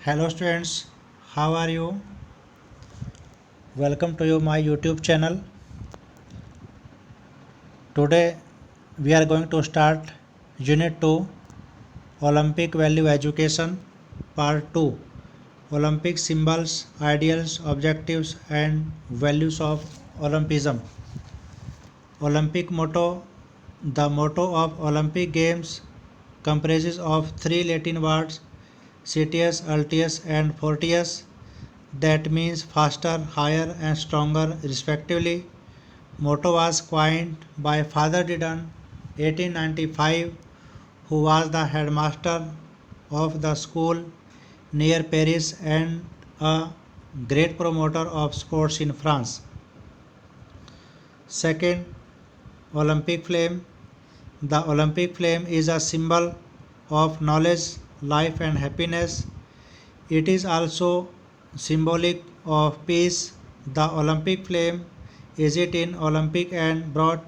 Hello students, how are you? Welcome to my YouTube channel. Today we are going to start Unit 2 Olympic Value Education Part 2 Olympic Symbols, Ideals, Objectives and Values of Olympism. Olympic Motto. The motto of Olympic Games comprises of three Latin words Citius, Altius and Fortius, that means faster, higher and stronger respectively. Motto was coined by Father Didon 1895, who was the headmaster of the school near Paris and a great promoter of sports in France. Second, Olympic flame. The Olympic flame is a symbol of knowledge, life and happiness. It is also symbolic of peace. The Olympic flame is it in Olympic and brought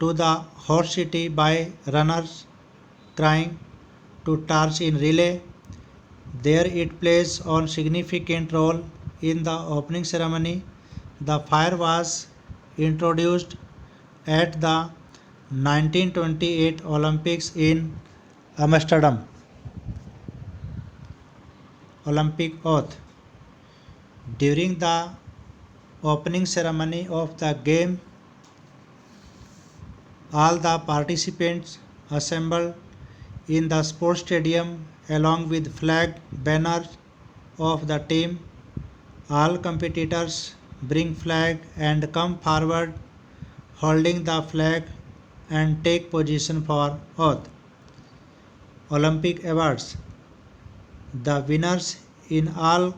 to the host city by runners crying to torch in relay. There it plays a significant role in the opening ceremony. The fire was introduced at the 1928 Olympics in Amsterdam. Olympic oath. During the opening ceremony of the game, all the participants assembled in the sports stadium along with flag banners of the team. All competitors bring flag and come forward holding the flag and take position for oath. Olympic awards. The winners in all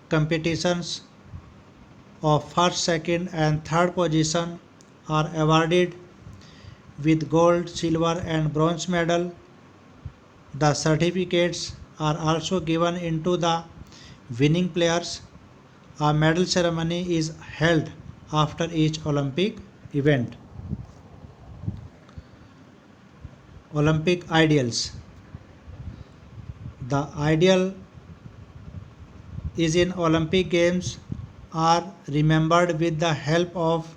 competitions of first, second and third position are awarded with gold, silver and bronze medal. The certificates are also given into the winning players. A medal ceremony is held after each Olympic event. Olympic ideals. The ideal is in Olympic Games are remembered with the help of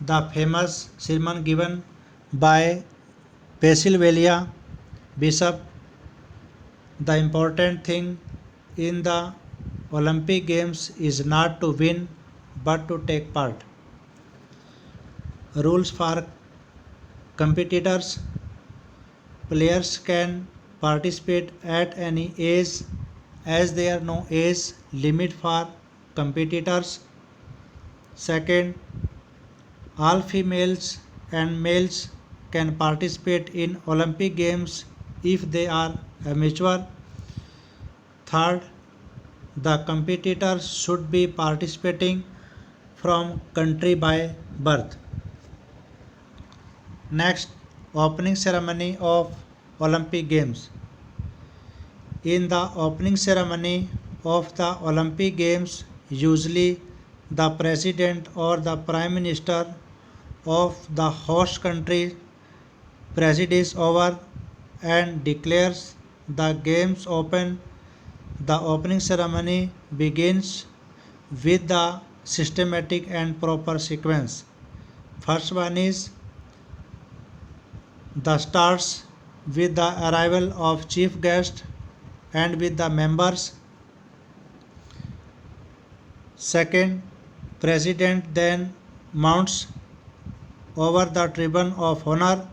the famous sermon given by Pennsylvania Bishop. The important thing in the Olympic Games is not to win but to take part. Rules for competitors. Players can participate at any age as there are no age limit for competitors. Second, all females and males can participate in Olympic Games if they are amateur. Third, the competitors should be participating from country by birth. Next, opening ceremony of Olympic Games. In the opening ceremony of the Olympic Games, usually the president or the prime minister of the host country presides over and declares the games open. The opening ceremony begins with the systematic and proper sequence. First one is the starts with the arrival of chief guest and with the members. Second, president then mounts over the tribune of honor.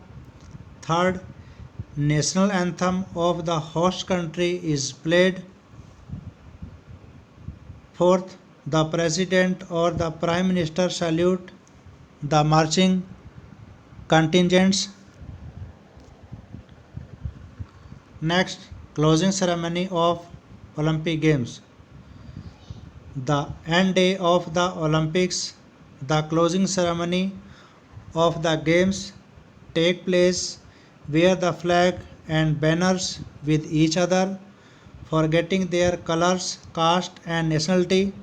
Third, national anthem of the host country is played. Fourth, the president or the prime minister salute the marching contingents. Next, closing ceremony of Olympic Games. The end day of the Olympics, the closing ceremony of the games take place where the flag and banners with each other, forgetting their colors, caste and nationality.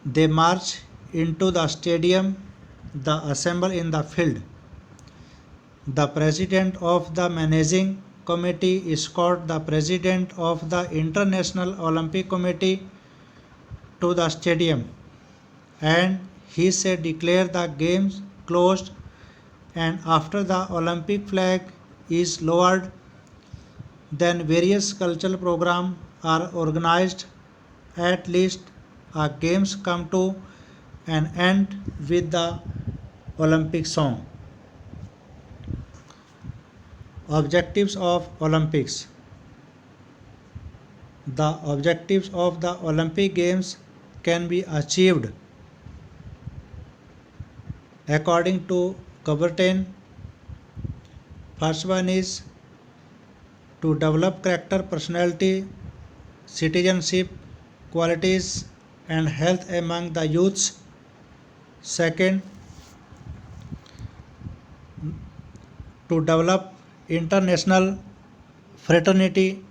They march into the stadium, the assemble in the field. The president of the managing Committee escorted the president of the International Olympic Committee to the stadium, and he said declare the games closed, and after the Olympic flag is lowered, then various cultural programs are organized. At least games come to an end with the Olympic song. Objectives of Olympics. The objectives of the Olympic Games can be achieved according to Coubertin. First one is to develop character, personality, citizenship, qualities, and health among the youths. Second, to develop international fraternity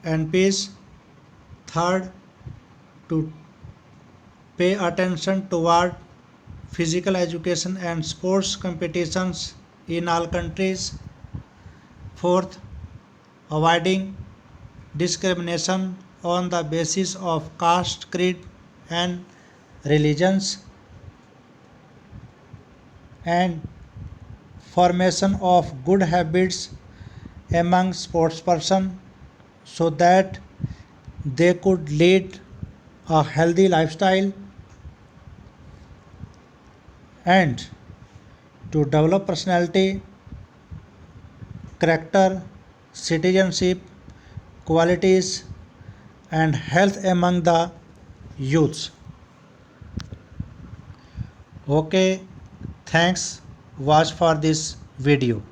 and peace. Third, to pay attention toward physical education and sports competitions in all countries. Fourth, avoiding discrimination on the basis of caste, creed, and religions, and formation of good habits among sportspersons so that they could lead a healthy lifestyle, and to develop personality, character, citizenship, qualities, and health among the youths. Okay, thanks. Watch for this video.